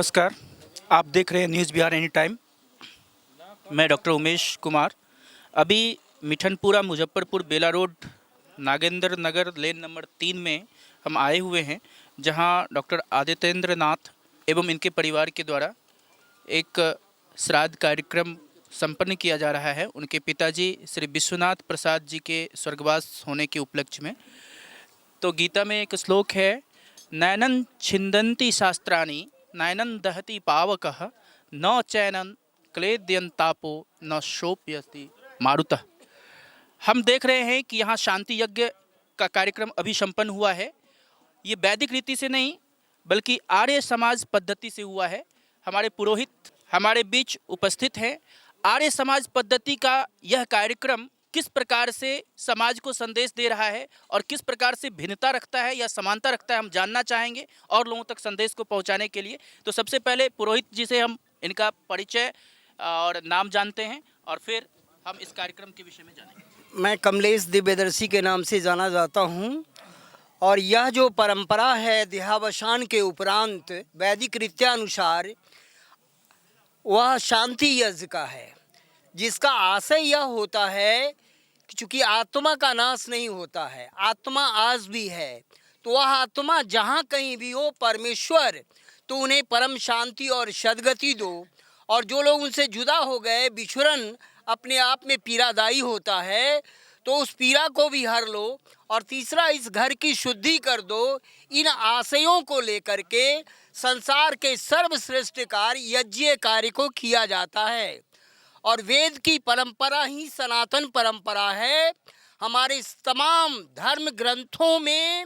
नमस्कार। आप देख रहे हैं न्यूज़ बिहार एनी टाइम। मैं डॉक्टर उमेश कुमार। अभी मिठनपुरा मुजफ्फरपुर बेला रोड नागेंद्र नगर लेन नंबर 3 में हम आए हुए हैं, जहां डॉक्टर आदित्येंद्र नाथ एवं इनके परिवार के द्वारा एक श्राद्ध कार्यक्रम संपन्न किया जा रहा है उनके पिताजी श्री विश्वनाथ प्रसाद जी के स्वर्गवास होने के उपलक्ष्य में। तो गीता में एक श्लोक है, नैनन छिंदन्ति शास्त्राणि नैनन दहति पावकः न चैनन क्लेद्यंतापो न शोप्यति मारुतः। हम देख रहे हैं कि यहाँ शांति यज्ञ का कार्यक्रम अभी संपन्न हुआ है। ये वैदिक रीति से नहीं बल्कि आर्य समाज पद्धति से हुआ है। हमारे पुरोहित हमारे बीच उपस्थित हैं। आर्य समाज पद्धति का यह कार्यक्रम किस प्रकार से समाज को संदेश दे रहा है और किस प्रकार से भिन्नता रखता है या समानता रखता है, हम जानना चाहेंगे और लोगों तक संदेश को पहुंचाने के लिए। तो सबसे पहले पुरोहित जी से हम इनका परिचय और नाम जानते हैं और फिर हम इस कार्यक्रम के विषय में जानेंगे। मैं कमलेश दिव्यदर्शी के नाम से जाना जाता हूँ और यह जो परंपरा है देहावसान के उपरांत वैदिक रीत्यानुसार वह शांति यज्ञ का है, जिसका आशय यह होता है कि चूँकि आत्मा का नाश नहीं होता है, आत्मा आज भी है, तो वह आत्मा जहाँ कहीं भी हो परमेश्वर तो उन्हें परम शांति और सद्गति दो। और जो लोग उनसे जुदा हो गए, बिछुरन अपने आप में पीड़ादायी होता है, तो उस पीड़ा को भी हर लो। और तीसरा, इस घर की शुद्धि कर दो। इन आशयों को लेकर के संसार के सर्वश्रेष्ठ कार्य यज्ञ कार्य को किया जाता है। और वेद की परंपरा ही सनातन परंपरा है। हमारे तमाम धर्म ग्रंथों में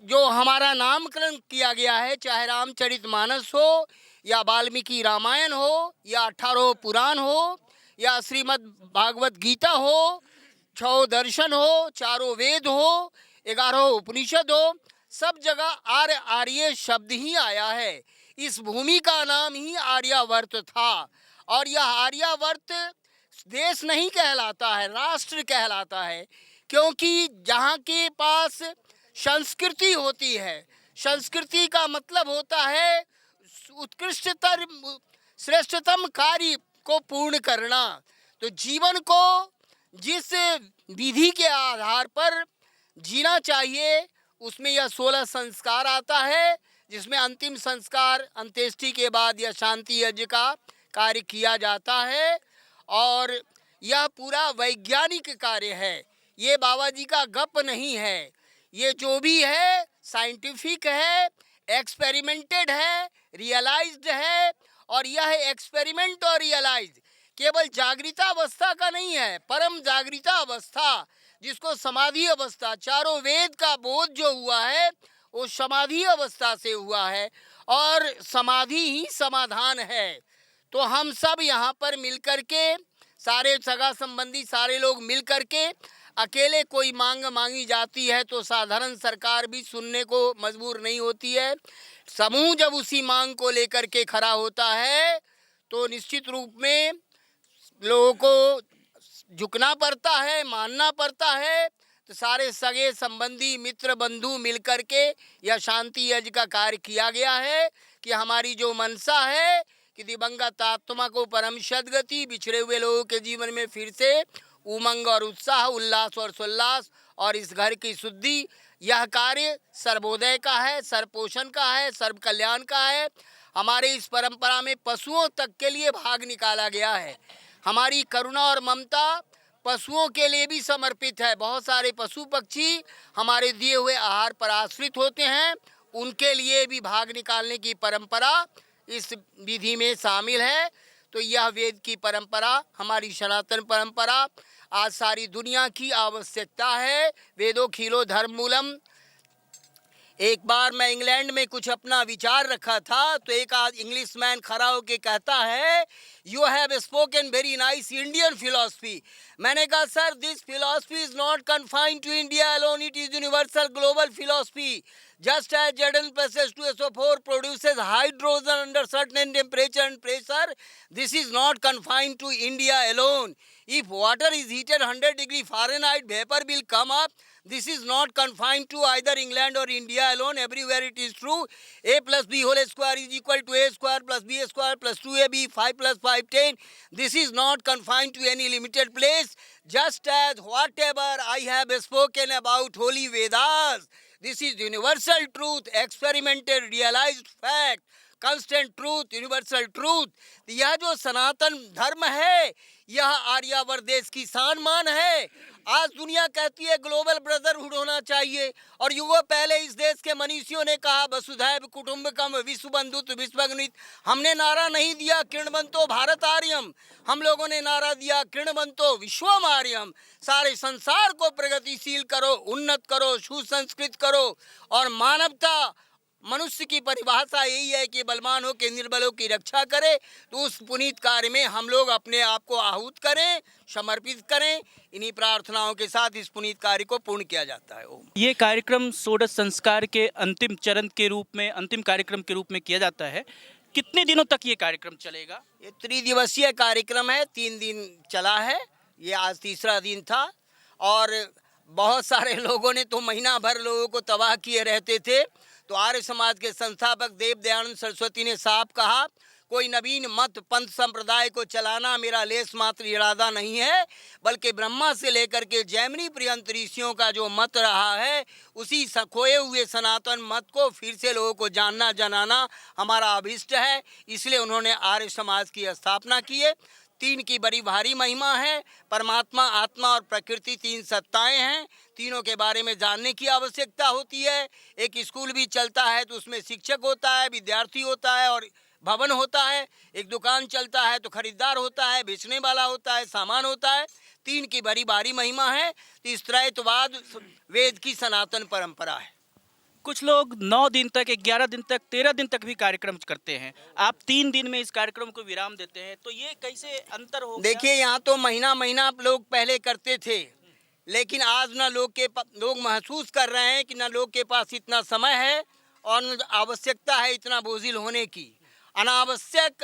जो हमारा नामकरण किया गया है, चाहे रामचरितमानस हो या वाल्मीकि रामायण हो या 18 पुराण हो या श्रीमद् भागवत गीता हो, 6 दर्शन हो, 4 वेद हो, 11 उपनिषद हो, सब जगह आर्य शब्द ही आया है। इस भूमि का नाम ही आर्यावर्त था। और यह आर्यावर्त देश नहीं कहलाता है, राष्ट्र कहलाता है, क्योंकि जहाँ के पास संस्कृति होती है, संस्कृति का मतलब होता है उत्कृष्टतर श्रेष्ठतम कार्य को पूर्ण करना। तो जीवन को जिस विधि के आधार पर जीना चाहिए, उसमें यह 16 संस्कार आता है, जिसमें अंतिम संस्कार अंत्येष्टि के बाद यह शांति यज्ञ का कार्य किया जाता है। और यह पूरा वैज्ञानिक कार्य है, ये बाबा जी का गप नहीं है। ये जो भी है साइंटिफिक है, एक्सपेरिमेंटेड है, रियलाइज्ड है। और यह एक्सपेरिमेंट और रियलाइज्ड केवल जागृता अवस्था का नहीं है, परम जागृता अवस्था, जिसको समाधि अवस्था, 4 वेद का बोध जो हुआ है वो समाधि अवस्था से हुआ है। और समाधि ही समाधान है। तो हम सब यहाँ पर मिलकर के, सारे सगा संबंधी सारे लोग मिलकर के, अकेले कोई मांग मांगी जाती है तो साधारण सरकार भी सुनने को मजबूर नहीं होती है। समूह जब उसी मांग को लेकर के खड़ा होता है तो निश्चित रूप में लोगों को झुकना पड़ता है, मानना पड़ता है। तो सारे सगे संबंधी मित्र बंधु मिलकर के यह शांति यज्ञ का कार्य किया गया है कि हमारी जो मनसा है कि दिवंगत आत्मा को परम सद्गति, बिछड़े हुए लोगों के जीवन में फिर से उमंग और उत्साह, उल्लास और सोल्लास और इस घर की शुद्धि, यह कार्य सर्वोदय का है, सर्वपोषण का है, सर्व कल्याण का है। हमारे इस परंपरा में पशुओं तक के लिए भाग निकाला गया है। हमारी करुणा और ममता पशुओं के लिए भी समर्पित है। बहुत सारे पशु पक्षी हमारे दिए हुए आहार पर आश्रित होते हैं, उनके लिए भी भाग निकालने की परंपरा इस विधि में शामिल है। तो यह वेद की परंपरा, हमारी सनातन परंपरा आज सारी दुनिया की आवश्यकता है। वेदो खिलो धर्म मूलम। एक बार मैं इंग्लैंड में कुछ अपना विचार रखा था, तो एक आज इंग्लिश मैन खड़ा होकर कहता है, you have spoken very nice Indian philosophy. मैंने कहा, sir this philosophy is not confined to India alone, it is universal global philosophy. Just as Jordan process to SO4 produces hydrogen under certain temperature and pressure, this is not confined to India alone. If water is heated 100 degree Fahrenheit, vapor will come up. This is not confined to either England or India alone. Everywhere it is true. A plus b whole square is equal to a square plus b square plus 2ab, 5 plus 5, 10. This is not confined to any limited place. Just as whatever I have spoken about holy Vedas, this is universal truth, experimented, realized fact, constant truth, universal truth. यह जो सनातन धर्म है, यह आर्यावर्त देश की शान मान है। आज दुनिया कहती है ग्लोबल ब्रदरहुड होना चाहिए, और युगों पहले इस देश के मनीषियों ने कहा वसुधैव कुटुंबकम विश्व बंधुत्व विश्वगणित। हमने नारा नहीं दिया किरणवंतो भारत आर्यम, हम लोगों ने नारा दिया किरणवंतो विश्वम आर्यम। सारे संसार को प्रगतिशील करो, उन्नत करो, सुसंस्कृत करो। और मानवता, मनुष्य की परिभाषा यही है कि बलवान हो के निर्बलों की रक्षा करे। तो उस पुनीत कार्य में हम लोग अपने आप को आहूत करें, समर्पित करें। इन्हीं प्रार्थनाओं के साथ इस पुनीत कार्य को पूर्ण किया जाता है। ओम। ये कार्यक्रम षोडश संस्कार के अंतिम चरण के रूप में, अंतिम कार्यक्रम के रूप में किया जाता है। कितने दिनों तक ये कार्यक्रम चलेगा? ये त्रिदिवसीय कार्यक्रम है, 3 दिन चला है। ये आज तीसरा दिन था, और बहुत सारे लोगों ने तो महीना भर लोगों को तबाह किए रहते थे। तो आर्य समाज के संस्थापक देव दयानंद सरस्वती ने साफ कहा, कोई नवीन मत पंथ संप्रदाय को चलाना मेरा लेस मात्र इरादा नहीं है, बल्कि ब्रह्मा से लेकर के जैमिनी पर्यंत ऋषियों का जो मत रहा है, उसी खोए हुए सनातन मत को फिर से लोगों को जानना जनाना हमारा अभिष्ट है। इसलिए उन्होंने आर्य समाज की स्थापना की है। 3 की बड़ी भारी महिमा है। परमात्मा, आत्मा और प्रकृति 3 सत्ताएं हैं। तीनों के बारे में जानने की आवश्यकता होती है। एक स्कूल भी चलता है तो उसमें शिक्षक होता है, विद्यार्थी होता है और भवन होता है। एक दुकान चलता है तो खरीदार होता है, बेचने वाला होता है, सामान होता है। 3 की बड़ी भारी महिमा है। तो इस त्रैतवाद वेद की सनातन परंपरा है। कुछ लोग 9 दिन तक, 11 दिन तक, 13 दिन तक भी कार्यक्रम करते हैं। आप 3 दिन में इस कार्यक्रम को विराम देते हैं, तो ये कैसे अंतर हो? देखिए, यहाँ तो महीना महीना लोग पहले करते थे, लेकिन आज न लोग महसूस कर रहे हैं कि न लोग के पास इतना समय है और न आवश्यकता है इतना बोझिल होने की। अनावश्यक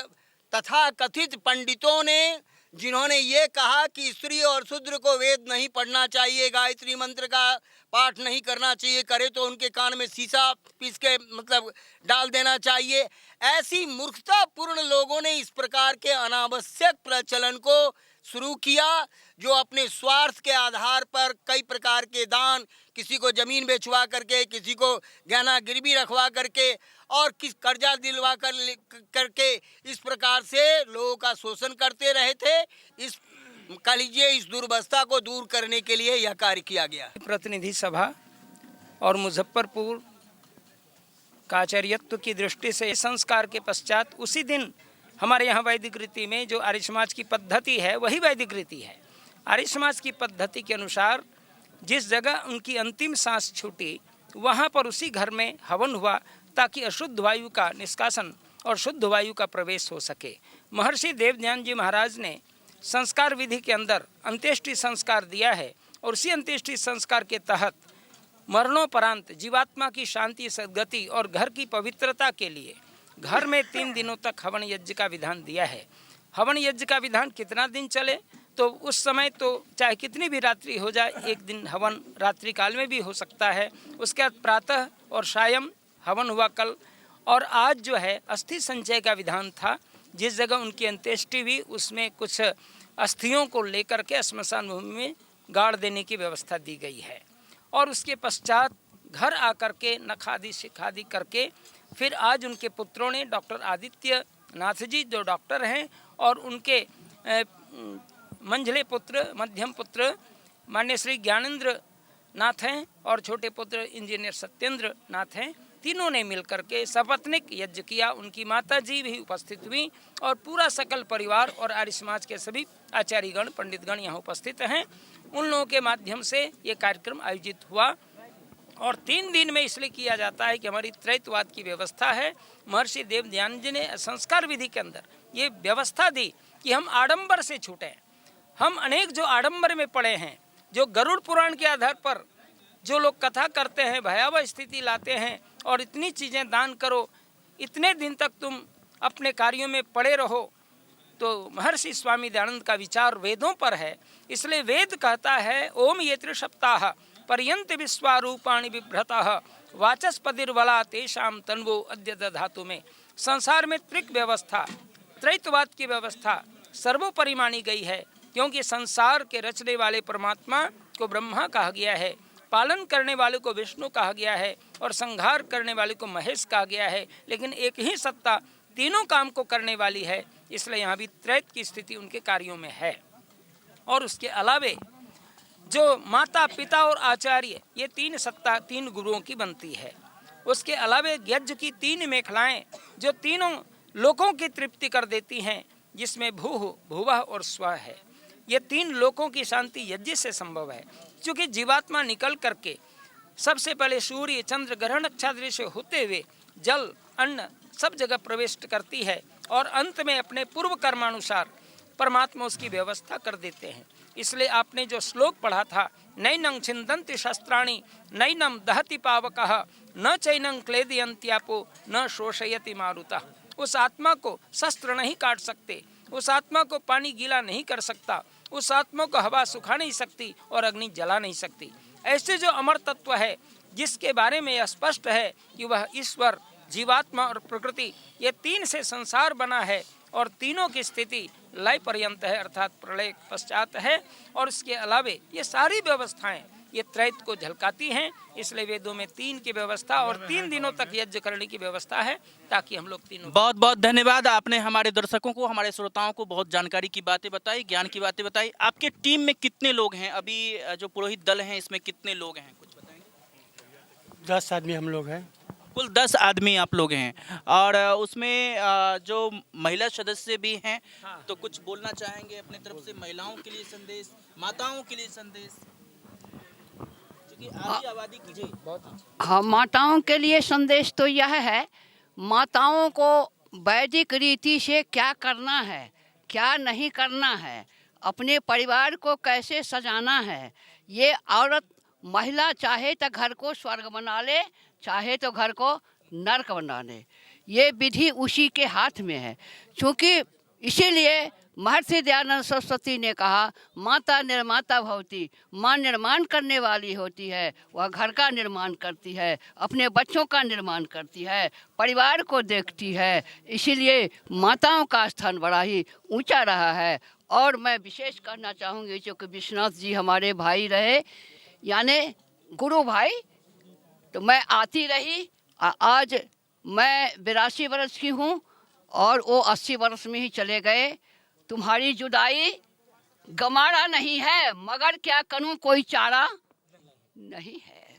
तथा कथित पंडितों ने, जिन्होंने ये कहा कि स्त्री और शूद्र को वेद नहीं पढ़ना चाहिए, गायत्री मंत्र का पाठ नहीं करना चाहिए, करे तो उनके कान में शीशा पीस के मतलब डाल देना चाहिए। ऐसी मूर्खतापूर्ण लोगों ने इस प्रकार के अनावश्यक प्रचलन को शुरू किया, जो अपने स्वार्थ के आधार पर कई प्रकार के दान, किसी को ज़मीन बेचवा करके, किसी को गहना गिरवी रखवा करके और किस कर्जा दिलवा करके इस प्रकार से लोगों का शोषण करते रहे थे। इस कलिजिए इस दुर्वस्था को दूर करने के लिए यह कार्य किया गया है। प्रतिनिधि सभा और मुजफ्फरपुर का आचार्यत्व की दृष्टि से संस्कार के पश्चात उसी दिन हमारे यहाँ वैदिक रीति में जो आर्य समाज की पद्धति है वही वैदिक रीति है। आर्य समाज की पद्धति के अनुसार जिस जगह उनकी अंतिम सांस छूटी वहाँ पर उसी घर में हवन हुआ, ताकि अशुद्ध वायु का निष्कासन और शुद्ध वायु का प्रवेश हो सके। महर्षि देवज्ञान जी महाराज ने संस्कार विधि के अंदर अंत्येष्टि संस्कार दिया है, और उसी अंत्येष्टि संस्कार के तहत मरणोपरांत जीवात्मा की शांति, सद्गति और घर की पवित्रता के लिए घर में 3 दिनों तक हवन यज्ञ का विधान दिया है। हवन यज्ञ का विधान कितना दिन चले, तो उस समय तो चाहे कितनी भी रात्रि हो जाए, 1 दिन हवन रात्रि काल में भी हो सकता है। उसके बाद प्रातः और सायं हवन हुआ कल, और आज जो है अस्थि संचय का विधान था। जिस जगह उनकी अंत्येष्टि हुई उसमें कुछ अस्थियों को लेकर के श्मशान भूमि में गाड़ देने की व्यवस्था दी गई है। और उसके पश्चात घर आकर के नखादि शिखादि करके फिर आज उनके पुत्रों ने, डॉक्टर आदित्य नाथ जी जो डॉक्टर हैं, और उनके मंझले पुत्र, मध्यम पुत्र मान्य श्री ज्ञानेंद्र नाथ हैं, और छोटे पुत्र इंजीनियर सत्येंद्र नाथ हैं। तीनों ने मिलकर के सपत्निक यज्ञ किया। उनकी माता जी भी उपस्थित हुई, और पूरा सकल परिवार और आर्य समाज के सभी आचार्यगण, पंडितगण यहाँ उपस्थित हैं। उन लोगों के माध्यम से ये कार्यक्रम आयोजित हुआ। और 3 दिन में इसलिए किया जाता है कि हमारी त्रैतवाद की व्यवस्था है। महर्षि देवज्ञान जी ने संस्कार विधि के अंदर ये व्यवस्था दी कि हम आडंबर से छूटें। हम अनेक जो आडंबर में पड़े हैं, जो गरुड़ पुराण के आधार पर जो लोग कथा करते हैं, भयावह स्थिति लाते हैं और इतनी चीज़ें दान करो, इतने दिन तक तुम अपने कार्यों में पड़े रहो, तो महर्षि स्वामी दयानंद का विचार वेदों पर है। इसलिए वेद कहता है ओम ये त्रिसप्ताह पर्यंत विश्वारूपाणि बिभ्रतः वाचस्पतिर्बला तेषां तन्वो अद्य दधातु में। संसार में त्रिक व्यवस्था, त्रैतवाद की व्यवस्था सर्वोपरि मानी गई है, क्योंकि संसार के रचने वाले परमात्मा को ब्रह्मा कहा गया है, पालन करने वाले को विष्णु कहा गया है और संहार करने वाले को महेश कहा गया है। लेकिन एक ही सत्ता तीनों काम को करने वाली है, इसलिए यहाँ भी त्रैत की स्थिति उनके कार्यों में है। और उसके अलावे जो माता पिता और आचार्य, ये तीन सत्ता तीन गुरुओं की बनती है। उसके अलावे यज्ञ की तीन मेखलाएं जो तीनों लोकों की तृप्ति कर देती हैं, जिसमें भूः भुवः और स्वः है। ये तीन लोकों की शांति यज्ञ से संभव है, क्योंकि जीवात्मा निकल करके सबसे पहले सूर्य चंद्र ग्रह नक्षत्र से होते हुए जल अन्न सब जगह प्रवेश करती है और अंत में अपने पूर्व कर्मानुसार परमात्मा उसकी व्यवस्था कर देते हैं। इसलिए आपने जो श्लोक पढ़ा था, नैनं छिन्दन्ति शस्त्राणि नैनं दहति पावकः न चैनं क्लेदयन्त्यापो न शोषयति मारुतः। उस आत्मा को शस्त्र नहीं काट सकते, उस आत्मा को पानी गीला नहीं कर सकता, उस आत्मा को हवा सुखा नहीं सकती और अग्नि जला नहीं सकती। ऐसे जो अमर तत्व है, जिसके बारे में यह स्पष्ट है कि वह ईश्वर, जीवात्मा और प्रकृति, ये तीन से संसार बना है और तीनों की स्थिति लय पर्यंत है, अर्थात प्रलय पश्चात है। और इसके अलावे ये सारी व्यवस्थाएं ये त्रैत को झलकाती हैं। इसलिए वेदों में तीन की व्यवस्था और 3 दिनों तक यज्ञ करने की व्यवस्था है, ताकि हम लोग तीनों। बहुत बहुत धन्यवाद, आपने हमारे दर्शकों को, हमारे श्रोताओं को बहुत जानकारी की बातें बताई, ज्ञान की बातें बताई। आपके टीम में कितने लोग हैं? अभी जो पुरोहित दल हैं इसमें कितने लोग हैं, कुछ बताएंगे? 10 आदमी हम लोग हैं। कुल 10 आदमी आप लोग हैं और उसमें जो महिला सदस्य भी हैं, तो कुछ बोलना चाहेंगे अपने तरफ से? महिलाओं के लिए संदेश, माताओं के लिए संदेश, क्योंकि आधी आबादी की हाँ, माताओं के लिए संदेश तो यह है, माताओं को वैदिक रीति से क्या करना है, क्या नहीं करना है, अपने परिवार को कैसे सजाना है। ये औरत महिला चाहे तो घर को स्वर्ग बना ले, चाहे तो घर को नरक बना ले, ये विधि उसी के हाथ में है। क्योंकि इसीलिए महर्षि दयानंद सरस्वती ने कहा, माता निर्माता भवती, माँ निर्माण करने वाली होती है, वह घर का निर्माण करती है, अपने बच्चों का निर्माण करती है, परिवार को देखती है। इसीलिए माताओं का स्थान बड़ा ही ऊंचा रहा है। और मैं विशेष कहना चाहूँगी, क्योंकि विश्वनाथ जी हमारे भाई रहे, यानी गुरु भाई, तो मैं आती रही। आज मैं 82 वर्ष की हूँ और वो 80 वर्ष में ही चले गए। तुम्हारी जुदाई गमारा नहीं है, मगर क्या करूँ कोई चारा नहीं है।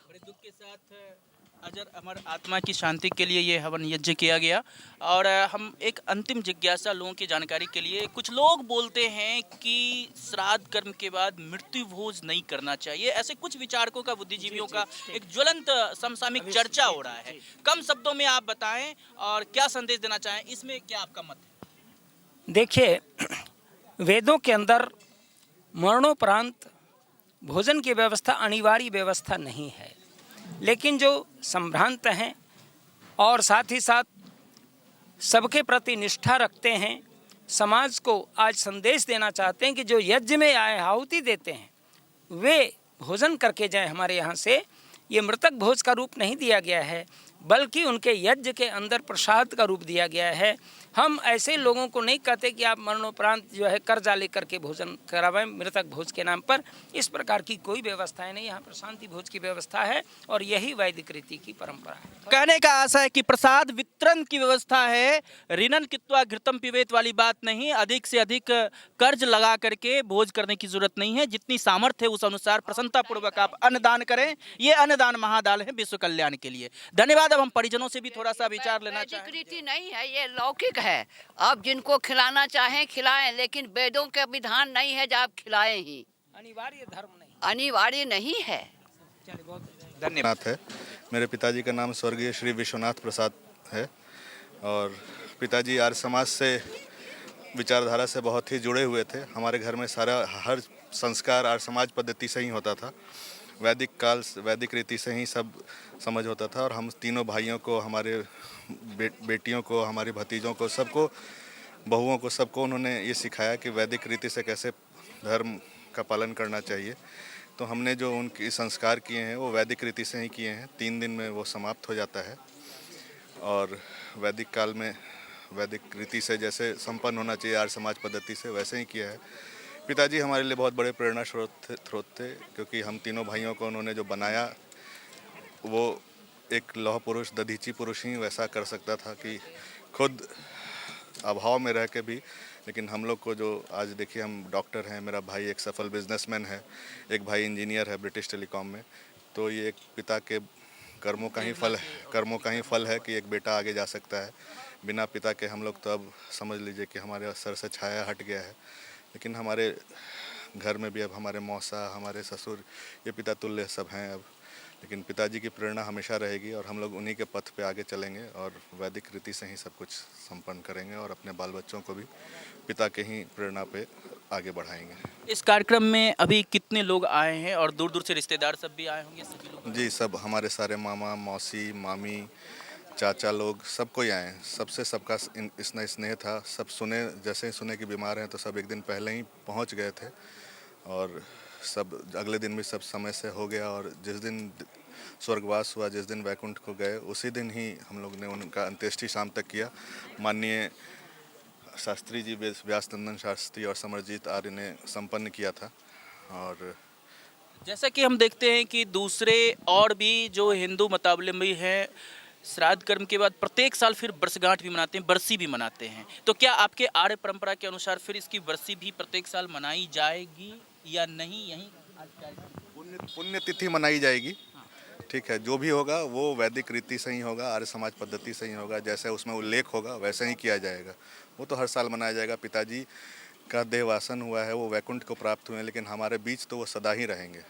बड़े दुख के साथ अजर अमर आत्मा की शांति के लिए ये हवन यज्ञ किया गया। और हम एक अंतिम जिज्ञासा लोगों की जानकारी के लिए, कुछ लोग बोलते हैं कि श्राद्ध कर्म के बाद मृत्यु भोज नहीं करना चाहिए। ऐसे कुछ विचारकों का, बुद्धिजीवियों का एक ज्वलंत समसामयिक चर्चा हो रहा है। कम शब्दों में आप बताएं और क्या संदेश देना चाहें, इसमें क्या आपका मत है? देखिए, वेदों के अंदर मरणोपरांत भोजन की व्यवस्था अनिवार्य व्यवस्था नहीं है, लेकिन जो संभ्रांत हैं और साथ ही साथ सबके प्रति निष्ठा रखते हैं, समाज को आज संदेश देना चाहते हैं कि जो यज्ञ में आए आहुति देते हैं वे भोजन करके जाएं हमारे यहाँ से। ये मृतक भोज का रूप नहीं दिया गया है, बल्कि उनके यज्ञ के अंदर प्रसाद का रूप दिया गया है। हम ऐसे लोगों को नहीं कहते कि आप मरणोपरांत जो है कर्जा लेकर के भोजन करावें मृतक भोज के नाम पर। इस प्रकार की कोई व्यवस्था नहीं, यहाँ पर शांति भोज की व्यवस्था है और यही वैदिक रीति की परंपरा है। कहने का आशा है कि प्रसाद वितरण की व्यवस्था है, ऋणन कृत्वा घृतम पिबेत वाली बात नहीं। अधिक से अधिक कर्ज लगा करके भोज करने की जरूरत नहीं है। जितनी सामर्थ्य है उस अनुसार प्रसन्नता पूर्वक आप अन्नदान करें। ये अन्नदान महादान है विश्व कल्याण के लिए। धन्यवाद। अब हम परिजनों से भी थोड़ा सा विचार लेना चाहेंगे। वैदिक रीति नहीं है, ये लौकिक है। आप जिनको खिलाना चाहें खिलाएं, लेकिन वेदों के विधान नहीं है जो आप खिलाएं ही। अनिवार्य धर्म नहीं, अनिवार्य नहीं है। धन्यवाद है। मेरे पिताजी का नाम स्वर्गीय श्री विश्वनाथ प्रसाद है और पिताजी आर्य समाज से विचारधारा से बहुत ही जुड़े हुए थे। हमारे घर में सारा हर संस्कार आर्य समाज पद्धति से ही होता था, वैदिक रीति से ही सब समझ होता था। और हम तीनों भाइयों को, हमारे बेटियों को, हमारे भतीजों को, सबको, बहुओं को, सबको उन्होंने ये सिखाया कि वैदिक रीति से कैसे धर्म का पालन करना चाहिए। तो हमने जो उनके संस्कार किए हैं वो वैदिक रीति से ही किए हैं। 3 दिन में वो समाप्त हो जाता है और वैदिक काल में वैदिक रीति से जैसे संपन्न होना चाहिए आर्य समाज पद्धति से, वैसे ही किया है। पिताजी हमारे लिए बहुत बड़े प्रेरणा स्रोत थे, क्योंकि हम तीनों भाइयों को उन्होंने जो बनाया वो एक लौह पुरुष दधीची पुरुष ही वैसा कर सकता था कि खुद अभाव में रह के भी। लेकिन हम लोग को जो आज देखिए, हम डॉक्टर हैं, मेरा भाई एक सफल बिजनेसमैन है, एक भाई इंजीनियर है ब्रिटिश टेलीकॉम में। तो ये एक पिता के कर्मों का ही फल है कि एक बेटा आगे जा सकता है। बिना पिता के हम लोग तो अब समझ लीजिए कि हमारे सर से छाया हट गया है। लेकिन हमारे घर में भी अब हमारे मौसा, हमारे ससुर, ये पिता तुल्य सब हैं अब। लेकिन पिताजी की प्रेरणा हमेशा रहेगी और हम लोग उन्हीं के पथ पे आगे चलेंगे और वैदिक रीति से ही सब कुछ संपन्न करेंगे और अपने बाल बच्चों को भी पिता के ही प्रेरणा पे आगे बढ़ाएंगे। इस कार्यक्रम में अभी कितने लोग आए हैं और दूर दूर से रिश्तेदार सब भी आए होंगे? सभी लोग? जी, सब हमारे सारे मामा, मौसी, मामी, चाचा लोग सब कोई आए हैं। सबसे सबका इतना स्नेह था। सब सुने, जैसे ही सुने कि बीमार हैं तो सब एक दिन पहले ही पहुंच गए थे और सब अगले दिन भी सब समय से हो गया। और जिस दिन स्वर्गवास हुआ, जिस दिन वैकुंठ को गए, उसी दिन ही हम लोग ने उनका अंत्येष्टि शाम तक किया। माननीय शास्त्री जी, व्यासनंदन शास्त्री और समरजीत आर्य ने संपन्न किया था। और जैसा कि हम देखते हैं कि दूसरे और भी जो हिंदू मतावलंबी हैं, श्राद्ध कर्म के बाद प्रत्येक साल फिर वर्षगांठ भी मनाते हैं, बरसी भी मनाते हैं। तो क्या आपके आर्य परंपरा के अनुसार फिर इसकी बरसी भी प्रत्येक साल मनाई जाएगी या नहीं? यही पुण्य तिथि मनाई जाएगी। ठीक है, जो भी होगा वो वैदिक रीति से ही होगा, आर्य समाज पद्धति से ही होगा। जैसे उसमें उल्लेख होगा वैसे ही किया जाएगा। वो तो हर साल मनाया जाएगा। पिताजी का देहवासन हुआ है, वो वैकुंठ को प्राप्त हुए हैं, लेकिन हमारे बीच तो वो सदा ही रहेंगे।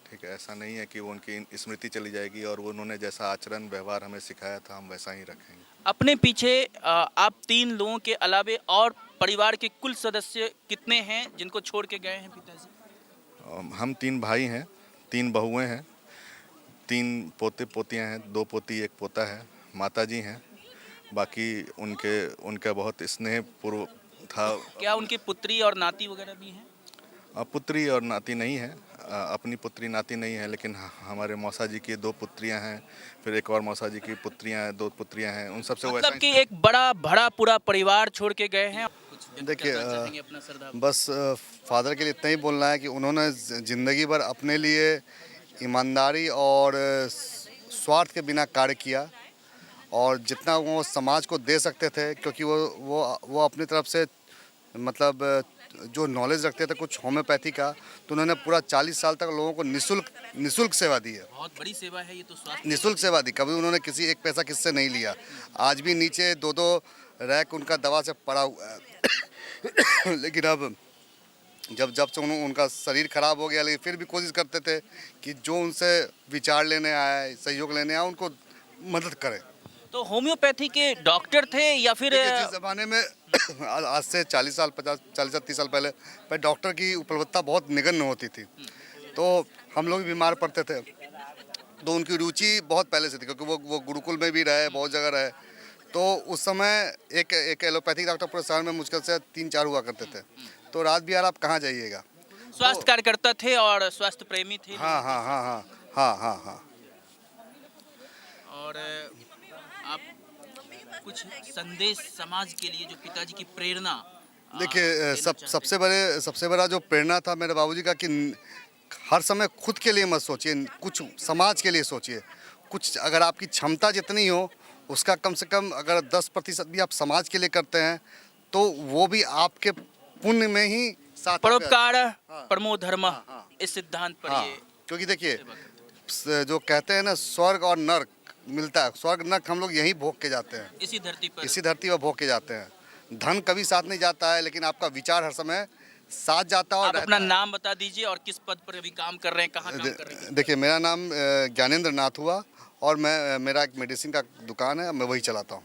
ठीक है, ऐसा नहीं है कि वो उनकी स्मृति चली जाएगी और वो उन्होंने जैसा आचरण व्यवहार हमें सिखाया था हम वैसा ही रखेंगे। अपने पीछे आप 3 लोगों के अलावे और परिवार के कुल सदस्य कितने हैं जिनको छोड़ के गए हैं पिताजी? हम 3 भाई हैं, 3 बहुएं हैं, 3 पोते पोतियां हैं, 2 पोती 1 पोता है। माताजी हैं, बाकी उनका बहुत स्नेह पूर्व था। क्या उनकी पुत्री और नाती वगैरह भी हैं? पुत्री और नाती नहीं है, अपनी पुत्री नाती नहीं है, लेकिन हमारे मौसा जी की 2 पुत्रियां हैं, फिर एक और मौसा जी की पुत्रियां, 2 पुत्रियां हैं। उन सबसे मतलब कि एक बड़ा भरा पूरा परिवार छोड़ के गए हैं। देखिए, बस फादर के लिए इतना ही बोलना है कि उन्होंने ज़िंदगी भर अपने लिए ईमानदारी और स्वार्थ के बिना कार्य किया और जितना वो समाज को दे सकते थे, क्योंकि वो अपनी तरफ से मतलब जो नॉलेज रखते थे कुछ होम्योपैथी का, तो उन्होंने पूरा 40 साल तक लोगों को निःशुल्क सेवा दी है। बहुत बड़ी सेवा है ये तो, स्वास्थ्य निःशुल्क सेवा दी। कभी उन्होंने किसी एक पैसा किससे नहीं लिया। आज भी नीचे 2-2 रैक उनका दवा से पड़ा हुआ है। लेकिन अब जब से उनका शरीर खराब हो गया, लेकिन फिर भी कोशिश करते थे कि जो उनसे विचार लेने आए, सहयोग लेने आए, उनको मदद करें। तो होम्योपैथी के डॉक्टर थे या फिर? जिस ज़माने में आज से 40 साल 30 साल पहले डॉक्टर की उपलब्धता बहुत निगन्य होती थी, तो हम लोग भी बीमार पड़ते थे। तो उनकी रुचि बहुत पहले से थी, क्योंकि वो गुरुकुल में भी रहे, बहुत जगह रहे। तो उस समय एक एलोपैथिक डॉक्टर पूरे शहर में मुश्किल से 3-4 हुआ करते थे। तो रात बिहार आप कहाँ जाइएगा। स्वास्थ्य कार्यकर्ता थे और स्वास्थ्य प्रेमी थे। हाँ। और आप कुछ संदेश समाज के लिए, जो पिताजी की प्रेरणा? देखिए, सबसे बड़ा जो प्रेरणा था मेरे बाबूजी का कि हर समय खुद के लिए मत सोचिए, कुछ समाज के लिए सोचिए। कुछ अगर आपकी क्षमता जितनी हो उसका कम से कम अगर 10% भी आप समाज के लिए करते हैं तो वो भी आपके पुण्य में ही साथ। परोपकार परमो धर्म, इस सिद्धांत पर ये। क्योंकि देखिए, जो कहते हैं ना, स्वर्ग और नर्क मिलता है। स्वर्ग नर्क हम लोग यहीं भोग के जाते हैं, इसी धरती पर भोग के जाते हैं। धन कभी साथ नहीं जाता है, लेकिन आपका विचार हर समय साथ जाता है। और आप अपना नाम बता दीजिए और किस पद पर अभी काम कर रहे हैं, कहाँ काम कर रहे हैं? देखिए, मेरा नाम ज्ञानेंद्र नाथ हुआ और मेरा एक मेडिसिन का दुकान है, मैं वही चलाता हूँ।